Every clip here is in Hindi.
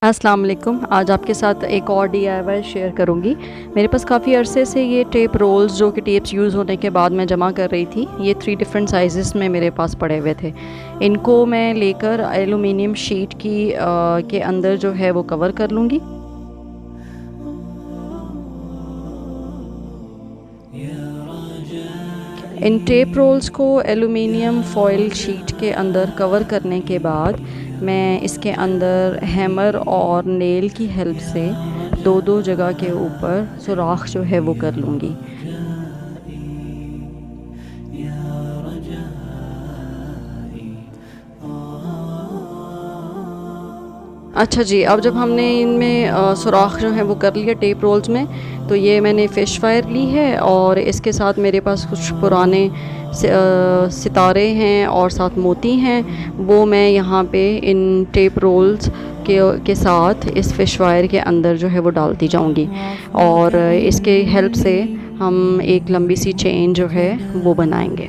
अस्सलाम वालेकुम। आज आपके साथ एक और DIY शेयर करूंगी। मेरे पास काफ़ी अरसे से ये टेप रोल्स जो कि टेप्स यूज़ होने के बाद मैं जमा कर रही थी, ये 3 डिफरेंट साइज़ेस में मेरे पास पड़े हुए थे। इनको मैं लेकर एलुमिनियम शीट के अंदर जो है वो कवर कर लूँगी। इन टेप रोल्स को एलुमिनियम फॉयल शीट के अंदर कवर करने के बाद मैं इसके अंदर हैमर और नेल की हेल्प से दो दो जगह के ऊपर सुराख जो है वो कर लूँगी। अच्छा जी, अब जब हमने इनमें सुराख जो है वो कर लिया टेप रोल्स में, तो ये मैंने फ़िश फायर ली है और इसके साथ मेरे पास कुछ पुराने सितारे हैं और साथ मोती हैं। वो मैं यहाँ पे इन टेप रोल्स के साथ इस फ़िश फायर के अंदर जो है वो डालती जाऊँगी और इसके हेल्प से हम एक लंबी सी चेन जो है वो बनाएंगे।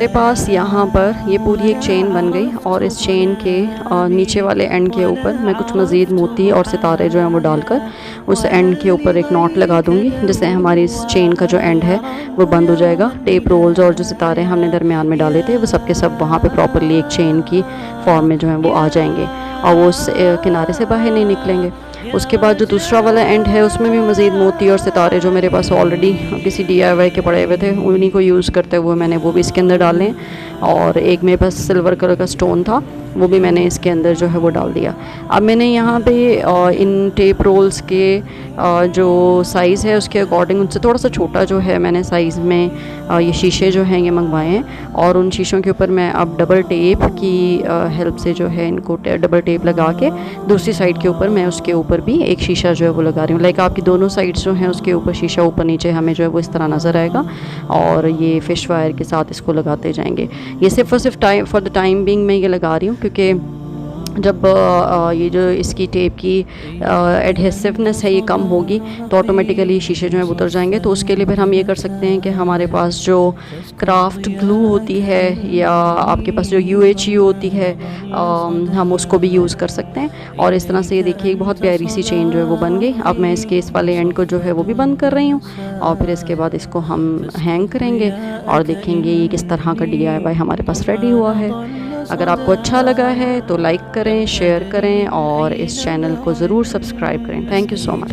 मेरे पास यहाँ पर ये पूरी एक चेन बन गई और इस चेन के नीचे वाले एंड के ऊपर मैं कुछ मज़ीद मोती और सितारे जो हैं वो डालकर उस एंड के ऊपर एक नॉट लगा दूँगी, जिससे हमारी इस चेन का जो एंड है वो बंद हो जाएगा। टेप रोल्स और जो सितारे हमने दरमियान में डाले थे वो सब के सब वहाँ पे प्रॉपरली एक चेन की फॉर्म में जो है वो आ जाएंगे और वो उस किनारे से बाहर नहीं निकलेंगे। उसके बाद जो दूसरा वाला एंड है उसमें भी मज़ीद मोती और सितारे जो मेरे पास ऑलरेडी किसी DIY के पड़े हुए थे उन्हीं को यूज़ करते हुए मैंने वो भी इसके अंदर डाले हैं और एक मेरे पास सिल्वर कलर का स्टोन था वो भी मैंने इसके अंदर जो है वो डाल दिया। अब मैंने यहाँ पे इन टेप रोल्स के जो साइज़ है उसके अकॉर्डिंग उनसे थोड़ा सा छोटा जो है मैंने साइज़ में ये शीशे जो हैं ये मंगवाए हैं और उन शीशों के ऊपर मैं अब डबल टेप की हेल्प से जो है इनको डबल टेप लगा के दूसरी साइड के ऊपर मैं उसके ऊपर भी एक शीशा जो है वो लगा रही हूँ। लाइक आपकी दोनों साइड्स जो हैं उसके ऊपर शीशा ऊपर नीचे हमें जो है वो इस तरह नज़र आएगा और ये फ़िश वायर के साथ इसको लगाते जाएंगे। ये सिर्फ और सिर्फ फॉर द टाइम बिंग मैं ये लगा रही हूँ क्योंकि जब ये जो इसकी टेप की एडहेसिवनेस है ये कम होगी तो ऑटोमेटिकली शीशे जो हैं उतर जाएंगे। तो उसके लिए फिर हम ये कर सकते हैं कि हमारे पास जो क्राफ्ट ग्लू होती है या आपके पास जो UHU होती है हम उसको भी यूज़ कर सकते हैं। और इस तरह से ये देखिए बहुत प्यारी सी चेन जो है वो बन गई। अब मैं इसके इस वाले एंड को जो है वो भी बंद कर रही हूँ और फिर इसके बाद इसको हम हैंग करेंगे और देखेंगे ये किस तरह का DIY हमारे पास रेडी हुआ है। अगर आपको अच्छा लगा है तो लाइक करें, शेयर करें और इस चैनल को ज़रूर सब्सक्राइब करें। Thank you so much.